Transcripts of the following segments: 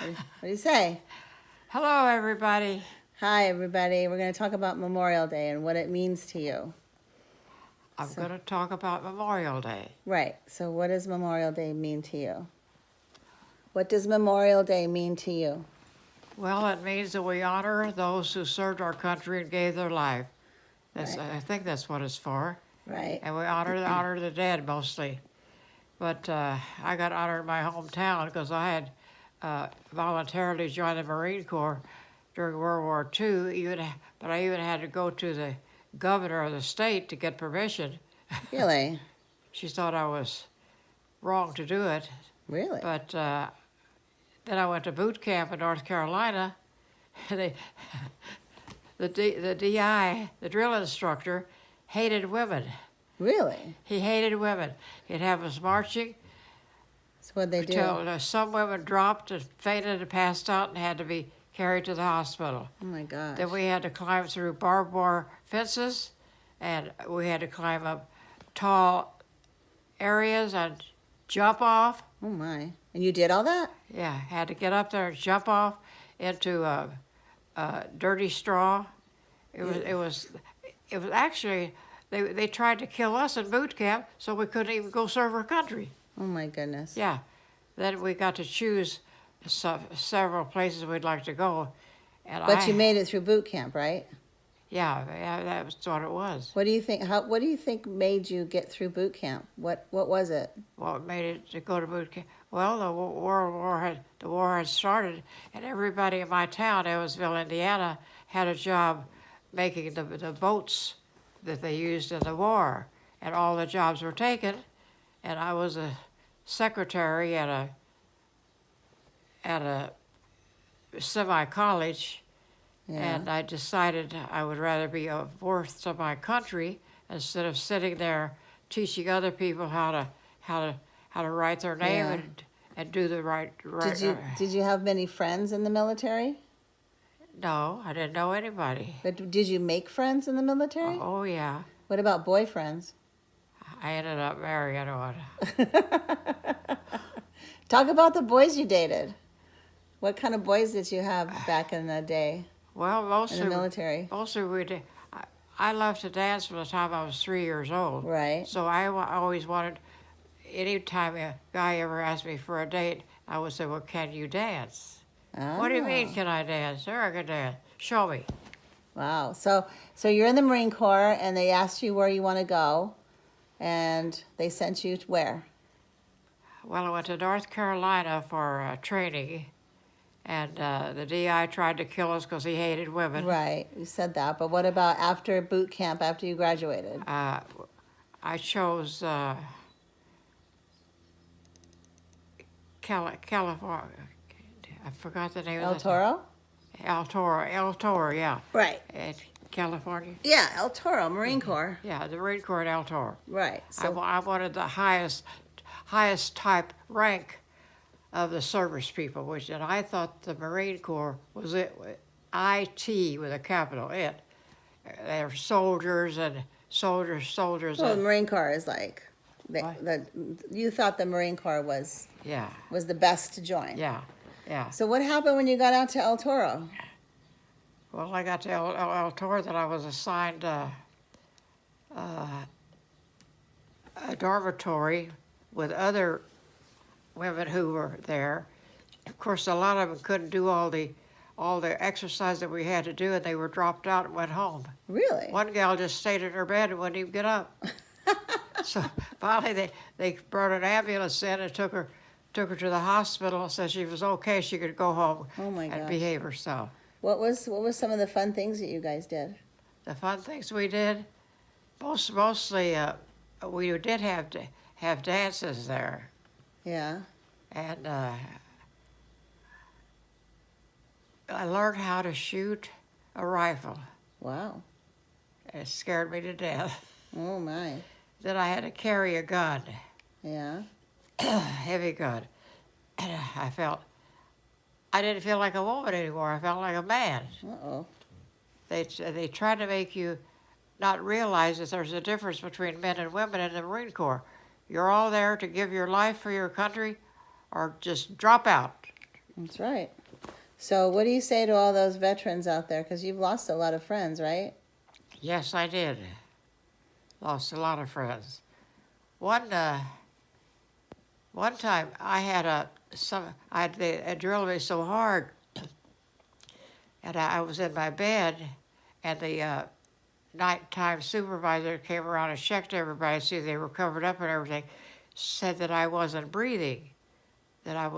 do you say? Hello, everybody. Hi, everybody. We're going to talk about Memorial Day and what it means to you. I'm going to talk about Memorial Day. Right. So, what does Memorial Day mean to you? What does Memorial Day mean to you? Well, it means that we honor those who served our country and gave their life. Right. I think that's what it's for. Right. And we honor the dead mostly. But I got honored in my hometown because I had voluntarily joined the Marine Corps during World War II. But I even had to go to the governor of the state to get permission. Really? She thought I was wrong to do it. Really? But then I went to boot camp in North Carolina. And the DI, the drill instructor, hated women. Really? He hated women. He'd have us marching. So, what'd they do? Until some women dropped and fainted and passed out and had to be carried to the hospital. Oh, my gosh. Then we had to climb through barbed wire fences, and we had to climb up tall areas and jump off. Oh, my. And you did all that? Yeah, had to get up there and jump off into dirty straw. It was actually they tried to kill us in boot camp, so we couldn't even go serve our country. Oh, my goodness. Yeah, then we got to choose several places we'd like to go, and But you made it through boot camp, right? Yeah, that was what it was. What do you think? What do you think made you get through boot camp? What was it? What made it to go to boot camp? Well, the war had started, and everybody in my town, Evansville, Indiana, had a job making the boats that they used in the war, and all the jobs were taken, and I was a secretary at a semi-college. Yeah. And I decided I would rather be of worth to my country instead of sitting there teaching other people how to write their name Yeah. and do the right. Did you have many friends in the military? No, I didn't know anybody. But did you make friends in the military? Oh yeah, What about boyfriends? I ended up marrying one. Talk about the boys you dated. What kind of boys did you have back in the day Well, in the military? Mostly we did. I loved to dance from the time I was 3 years old. Right. So I always wanted. Anytime a guy ever asked me for a date, I would say, "Well, can you dance?" What do you mean, Oh. can I dance? Sure, I can dance. Show me. Wow. So you're in the Marine Corps, and they asked you where you want to go, and they sent you to where? Well, I went to North Carolina for training, and the DI tried to kill us because he hated women. Right. You said that. But what about after boot camp, after you graduated? I chose California. I forgot the name El of the Toro? El Toro, yeah. Right. At California. Yeah, El Toro, Marine Corps. Yeah, the Marine Corps at El Toro. Right. So I wanted the highest type rank of the service people, and I thought the Marine Corps was it, IT with a capital it. They're soldiers and soldiers. the Marine Corps is like What? you thought the Marine Corps was Yeah, the best to join. yeah. So what happened when you got out to El Toro? Well, I got to El Toro that I was assigned a dormitory with other women who were there. Of course, a lot of them couldn't do all the exercise that we had to do, and they were dropped out and went home. Really? One gal just stayed in her bed and wouldn't even get up. So finally, they brought an ambulance in and took her to the hospital and said she was okay. She could go home Oh my and gosh. behave herself. What was some of the fun things that you guys did? The fun things we did, mostly we did have dances there, Yeah. and I learned how to shoot a rifle. Wow. It scared me to death. Oh my. Then I had to carry a gun, Yeah. heavy gun, and I didn't feel like a woman anymore. I felt like a man. Uh-oh. They try to make you not realize that there's a difference between men and women in the Marine Corps. You're all there to give your life for your country or just drop out. That's right. So what do you say to all those veterans out there? Because you've lost a lot of friends, right? Yes, I did. Lost a lot of friends. One one time I had they drilled me so hard, and I was in my bed, and the nighttime supervisor came around and checked everybody, see they were covered up and everything, said that I wasn't breathing, that I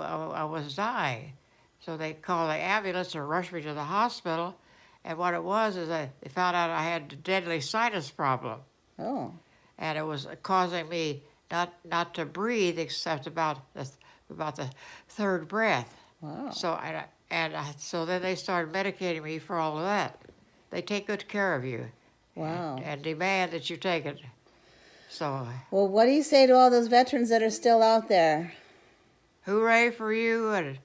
was dying. So they called the ambulance and rushed me to the hospital, and what it was is that they found out I had a deadly sinus problem, Oh, and it was causing me not to breathe except about the third breath. wow. So then they started medicating me for all of that. They take good care of you. Wow. And demand that you take it. So, Well, what do you say to all those veterans that are still out there? hooray for you! And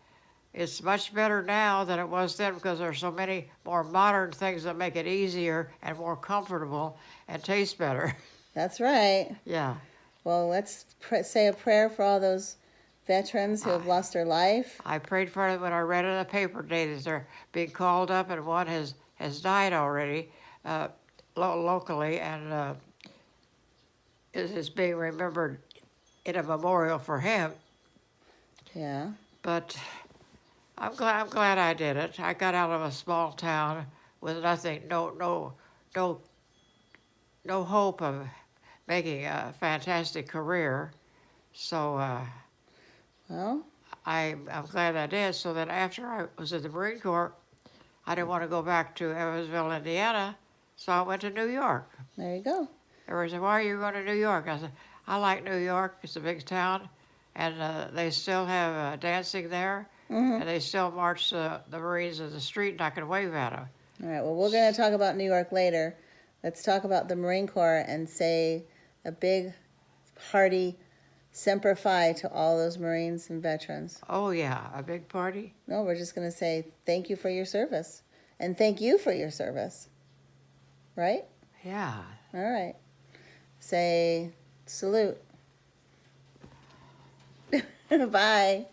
it's much better now than it was then because there's so many more modern things that make it easier and more comfortable and taste better. That's right. Yeah. Well, let's say a prayer for all those veterans who have lost their life. I prayed for them when I read in the paper today that they're being called up and one has died already locally and is being remembered in a memorial for him. Yeah. But I'm glad I did it. I got out of a small town with nothing, no hope of making a fantastic career. So Well, I'm glad I did. So that after I was in the Marine Corps, I didn't want to go back to Evansville, Indiana. So I went to New York. there you go. Everybody said, "Why are you going to New York?" I said, "I like New York. It's a big town, and they still have dancing there, and they still march the Marines in the street, and I can wave at them." All right. Well, we're going to talk about New York later. Let's talk about the Marine Corps and say a big, hearty Semper Fi to all those Marines and veterans. Oh yeah, a big party. No, we're just going to say thank you for your service. And thank you for your service. Right? Yeah. All right. Say salute. Bye.